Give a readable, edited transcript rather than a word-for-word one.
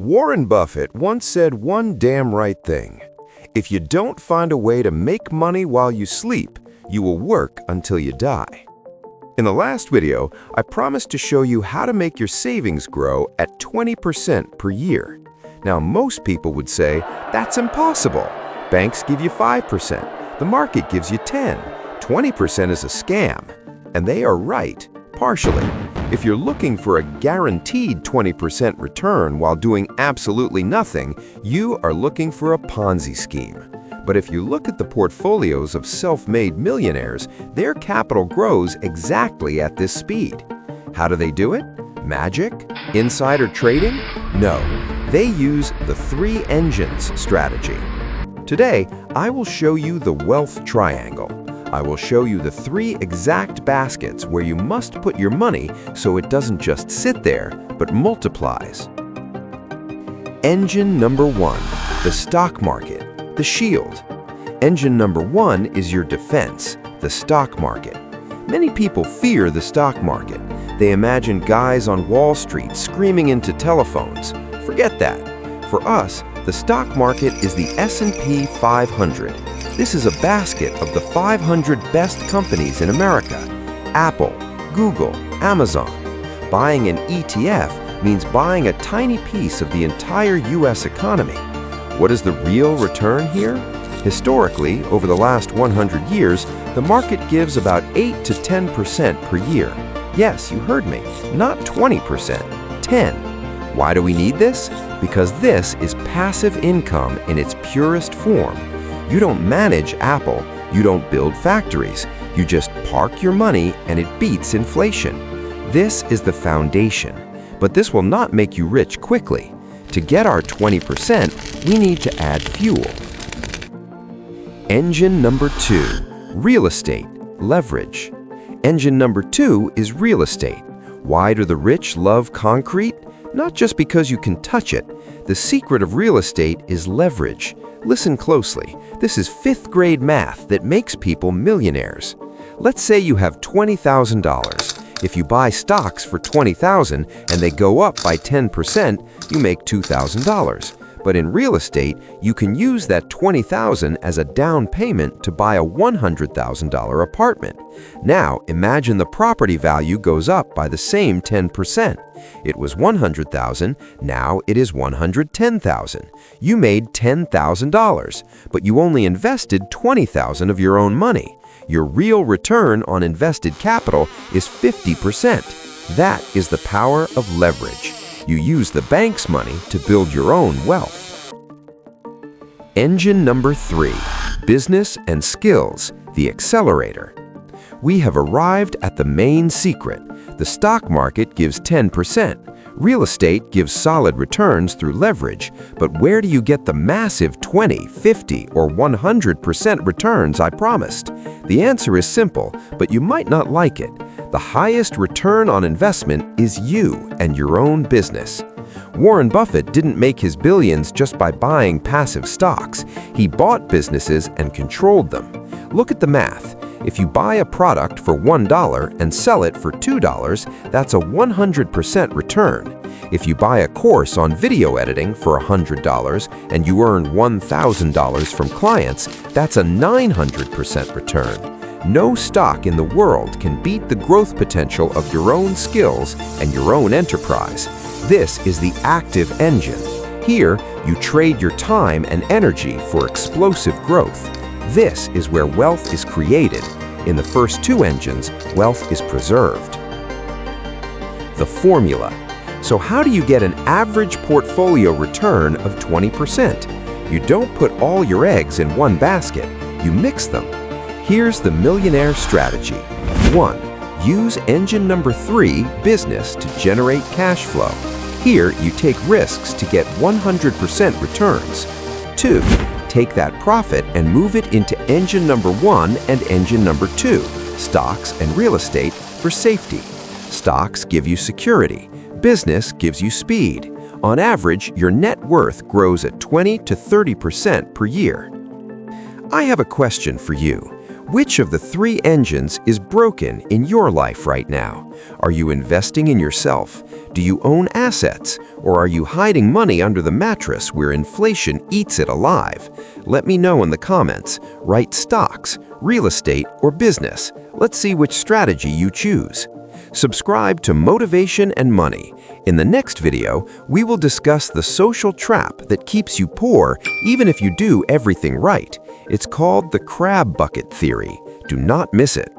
Warren Buffett once said one damn right thing. If you don't find a way to make money while you sleep, you will work until you die. In the last video, I promised to show you how to make your savings grow at 20% per year. Now, most people would say, that's impossible. Banks give you 5%, the market gives you 10, 20% is a scam. And they are right, partially. If you're looking for a guaranteed 20% return while doing absolutely nothing, you are looking for a Ponzi scheme. But if you look at the portfolios of self-made millionaires, their capital grows exactly at this speed. How do they do it? Magic? Insider trading? No, they use the 3 engines strategy. Today, I will show you the wealth triangle. I will show you the 3 exact baskets where you must put your money so it doesn't just sit there, but multiplies. Engine number 1, the stock market, the shield. Engine number 1 is your defense, the stock market. Many people fear the stock market. They imagine guys on Wall Street screaming into telephones. Forget that. For us, the stock market is the S&P 500. This is a basket of the 500 best companies in America. Apple, Google, Amazon. Buying an ETF means buying a tiny piece of the entire U.S. economy. What is the real return here? Historically, over the last 100 years, the market gives about 8 to 10% per year. Yes, you heard me, not 20%, 10. Why do we need this? Because this is passive income in its purest form. You don't manage Apple, you don't build factories, you just park your money and it beats inflation. This is the foundation, but this will not make you rich quickly. To get our 20%, we need to add fuel. Engine number 2, real estate, leverage. Engine number 2 is real estate. Why do the rich love concrete? Not just because you can touch it. The secret of real estate is leverage. Listen closely. This is 5th grade math that makes people millionaires. Let's say you have $20,000. If you buy stocks for $20,000 and they go up by 10%, you make $2,000. But in real estate, you can use that $20,000 as a down payment to buy a $100,000 apartment. Now, imagine the property value goes up by the same 10%. It was $100,000, now it is $110,000. You made $10,000, but you only invested $20,000 of your own money. Your real return on invested capital is 50%. That is the power of leverage. You use the bank's money to build your own wealth. Engine number 3, business and skills, the Accelerator. We have arrived at the main secret. The stock market gives 10%. Real estate gives solid returns through leverage. But where do you get the massive 20, 50, or 100% returns I promised? The answer is simple, but you might not like it. The highest return on investment is you and your own business. Warren Buffett didn't make his billions just by buying passive stocks. He bought businesses and controlled them. Look at the math. If you buy a product for $1 and sell it for $2, that's a 100% return. If you buy a course on video editing for $100 and you earn $1,000 from clients, that's a 900% return. No stock in the world can beat the growth potential of your own skills and your own enterprise. This is the active engine. Here, you trade your time and energy for explosive growth. This is where wealth is created. In the first 2 engines, wealth is preserved. The formula. So how do you get an average portfolio return of 20%? You don't put all your eggs in one basket. You mix them. Here's the millionaire strategy. 1. Use engine number 3, business, to generate cash flow. Here, you take risks to get 100% returns. 2. Take that profit and move it into engine number 1 and engine number 2, stocks and real estate, for safety. Stocks give you security. Business gives you speed. On average, your net worth grows at 20 to 30% per year. I have a question for you. Which of the three engines is broken in your life right now? Are you investing in yourself? Do you own assets? Or are you hiding money under the mattress where inflation eats it alive? Let me know in the comments. Write stocks, real estate, or business. Let's see which strategy you choose. Subscribe to Motivation and Money. In the next video, we will discuss the social trap that keeps you poor even if you do everything right. It's called the crab bucket theory. Do not miss it.